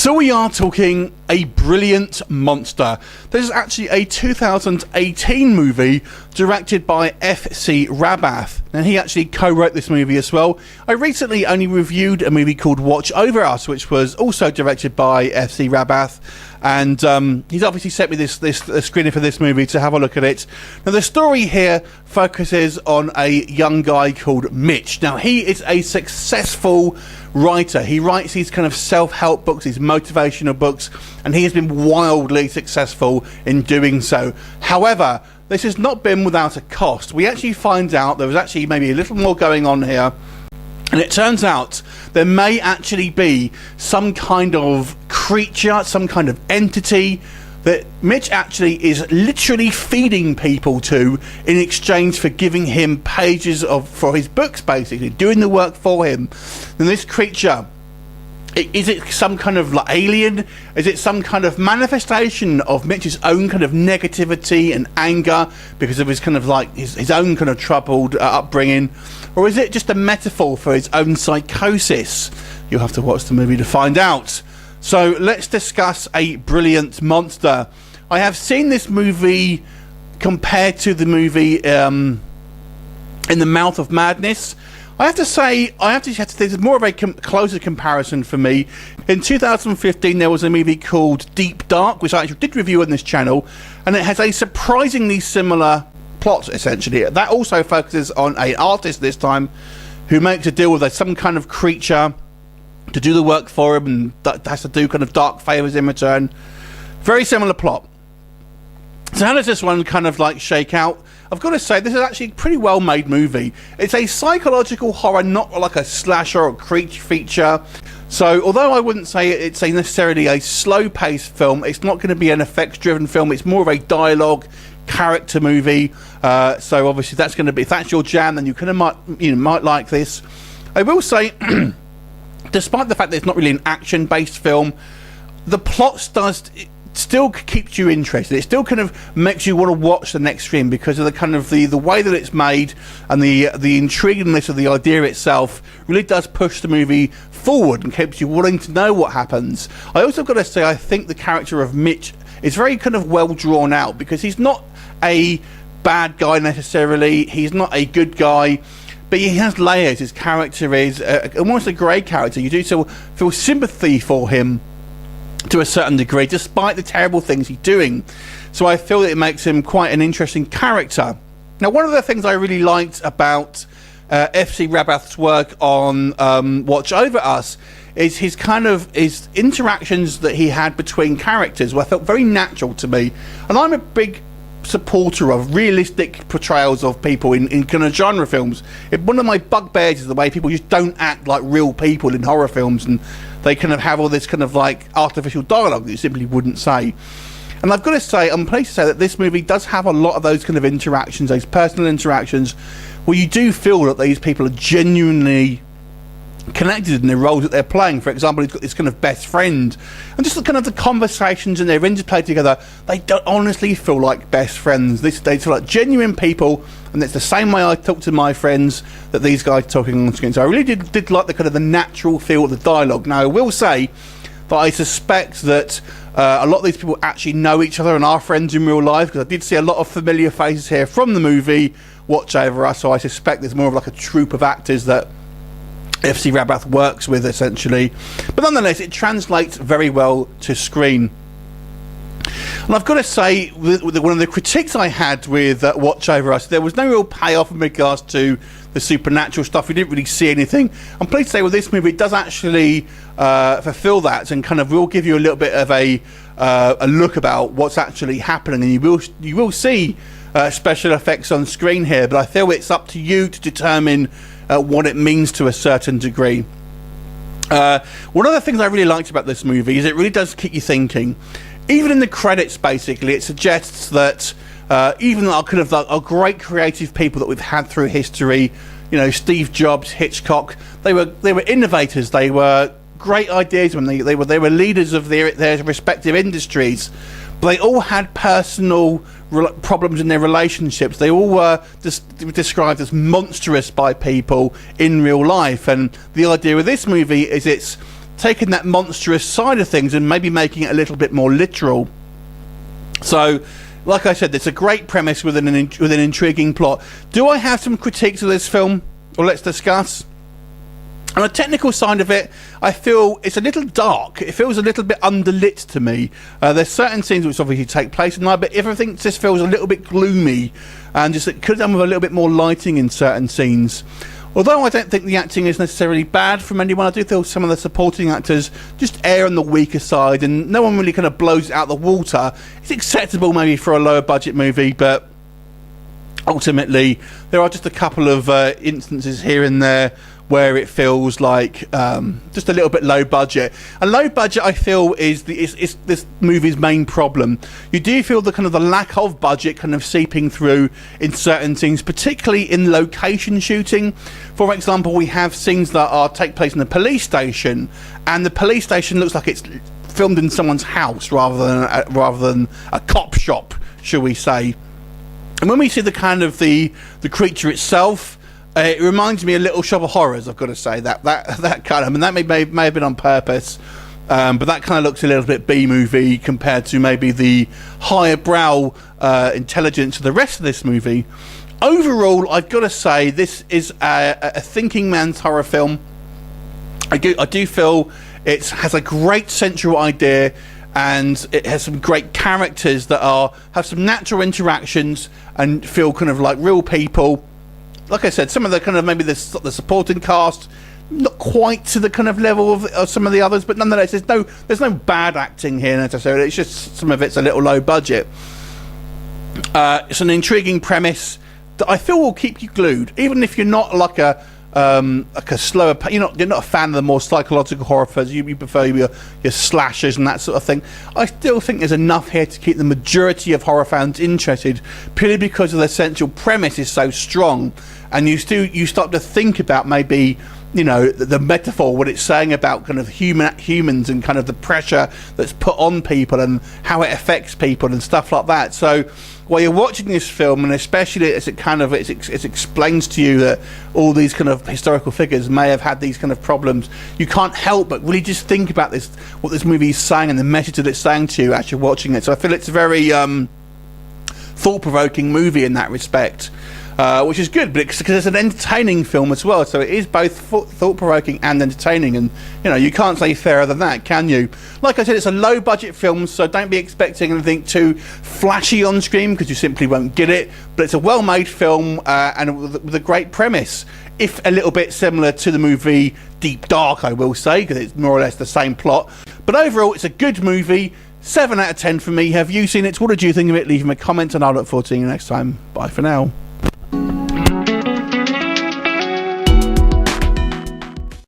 So we are talking a brilliant monster. This is actually a 2018 movie directed by F.C. Rabath, and he actually co-wrote this movie as well. I recently only reviewed a movie called Watch Over Us, which was also directed by F.C. Rabath, and he's obviously sent me this screener for this movie to have a look at it. Now the story here focuses on a young guy called Mitch. Now he is a successful writer. He writes these kind of self-help books, these motivational books, and he has been wildly successful in doing so. However, this has not been without a cost. We actually find out there was actually maybe a little more going on here, and it turns out there may actually be some kind of creature, some kind of entity that Mitch actually is literally feeding people to in exchange for giving him pages for his books, basically doing the work for him. And this creature, is it some kind of like alien? Is it some kind of manifestation of Mitch's own kind of negativity and anger because of his kind of like his own kind of troubled upbringing? Or is it just a metaphor for his own psychosis? You'll have to watch the movie to find out. So let's discuss A Brilliant Monster. I have seen this movie compared to the movie In the Mouth of Madness. I have to say, there's more of a closer comparison for me. In 2015, there was a movie called Deep Dark, which I actually did review on this channel, and it has a surprisingly similar plot, essentially. That also focuses on an artist this time who makes a deal with some kind of creature to do the work for him, and that has to do kind of dark favours in return. Very similar plot. So how does this one kind of like shake out? I've got to say, this is actually a pretty well made movie. It's a psychological horror, not like a slasher or creature feature. So although I wouldn't say it's necessarily a slow paced film, it's not going to be an effects driven film. It's more of a dialogue character movie. So obviously that's going to be, if that's your jam, then you kind of might like this. I will say, despite the fact that it's not really an action-based film, the plot still keeps you interested. It still kind of makes you want to watch the next stream because of the kind of the way that it's made, and the intriguingness of the idea itself really does push the movie forward and keeps you wanting to know what happens. I also got to say, I think the character of Mitch is very kind of well drawn out because he's not a bad guy necessarily. He's not a good guy. But he has layers. His character is almost a grey character. You do so feel sympathy for him to a certain degree, despite the terrible things he's doing. So I feel that it makes him quite an interesting character. Now, one of the things I really liked about F.C. Rabath's work on Watch Over Us is his interactions that he had between characters, where I felt very natural to me. And I'm a big supporter of realistic portrayals of people in kind of genre films. One of my bugbears is the way people just don't act like real people in horror films, and they kind of have all this kind of like artificial dialogue that you simply wouldn't say. And I've got to say, I'm pleased to say that this movie does have a lot of those kind of interactions, those personal interactions, where you do feel that these people are genuinely connected in the roles that they're playing. For example, he's got this kind of best friend, and just the kind of the conversations and their interplay together, they don't honestly feel like best friends. They feel like genuine people, and it's the same way I talk to my friends that these guys are talking on screen. So I really did like the kind of the natural feel of the dialogue. Now I will say that I suspect that a lot of these people actually know each other and are friends in real life, because I did see a lot of familiar faces here from the movie Watch Over Us, so I suspect there's more of like a troupe of actors that F.C. Rabath works with, essentially. But nonetheless, it translates very well to screen. And I've got to say, one of the critiques I had with Watch Over Us, there was no real payoff in regards to the supernatural stuff. We didn't really see anything. I'm pleased to say with this movie, it does actually fulfill that, and kind of will give you a little bit of a look about what's actually happening, and you will see special effects on screen here, but I feel it's up to you to determine what it means to a certain degree. One of the things I really liked about this movie is it really does keep you thinking. Even in the credits, basically, it suggests that even our kind of our great creative people that we've had through history, you know, Steve Jobs, Hitchcock, they were innovators. They were great ideas when they were leaders of their respective industries. But they all had personal problems in their relationships. They all were described as monstrous by people in real life. And the idea of this movie is it's taking that monstrous side of things and maybe making it a little bit more literal. So, like I said, it's a great premise with an intriguing plot. Do I have some critiques of this film? Well, let's discuss. On the technical side of it, I feel it's a little dark. It feels a little bit underlit to me. There's certain scenes which obviously take place at night, but everything just feels a little bit gloomy, and just it could have done with a little bit more lighting in certain scenes. Although I don't think the acting is necessarily bad from anyone, I do feel some of the supporting actors just err on the weaker side, and no one really kind of blows it out the water. It's acceptable maybe for a lower budget movie, but ultimately there are just a couple of instances here and there where it feels like just a little bit low budget. And low budget, I feel, is this movie's main problem. You do feel the kind of the lack of budget kind of seeping through in certain scenes, particularly in location shooting. For example, we have scenes that take place in the police station, and the police station looks like it's filmed in someone's house rather than a cop shop, shall we say. And when we see the kind of the creature itself, it reminds me a Little Shop of Horrors. I've got to say that kind of, and that may have been on purpose, but that kind of looks a little bit B-movie compared to maybe the higher brow intelligence of the rest of this movie. Overall, I've got to say this is a thinking man's horror film. I do feel it has a great central idea, and it has some great characters that have some natural interactions and feel kind of like real people. Like I said, some of the kind of maybe the supporting cast not quite to the kind of level of some of the others, but nonetheless, there's no bad acting here necessarily. It's just some of it's a little low budget. It's an intriguing premise that I feel will keep you glued, even if you're not like a slower. You're not a fan of the more psychological horror films. You prefer your slashers and that sort of thing. I still think there's enough here to keep the majority of horror fans interested, purely because of the central premise is so strong, and you start to think about maybe the metaphor, what it's saying about kind of humans and kind of the pressure that's put on people and how it affects people and stuff like that. So while you're watching this film, and especially as it explains to you that all these kind of historical figures may have had these kind of problems, you can't help but really just think about what this movie is saying and the message that it's saying to you as you're watching it. So I feel it's a very thought-provoking movie in that respect. Which is good, because it's an entertaining film as well. So it is both thought-provoking and entertaining, and you can't say fairer than that, can you? Like I said, it's a low-budget film, so don't be expecting anything too flashy on screen, because you simply won't get it. But it's a well-made film and with a great premise, if a little bit similar to the movie Deep Dark, I will say, because it's more or less the same plot. But overall, it's a good movie. 7 out of 10 for me. Have you seen it? What did you think of it? Leave me a comment, and I'll look forward to seeing you next time. Bye for now.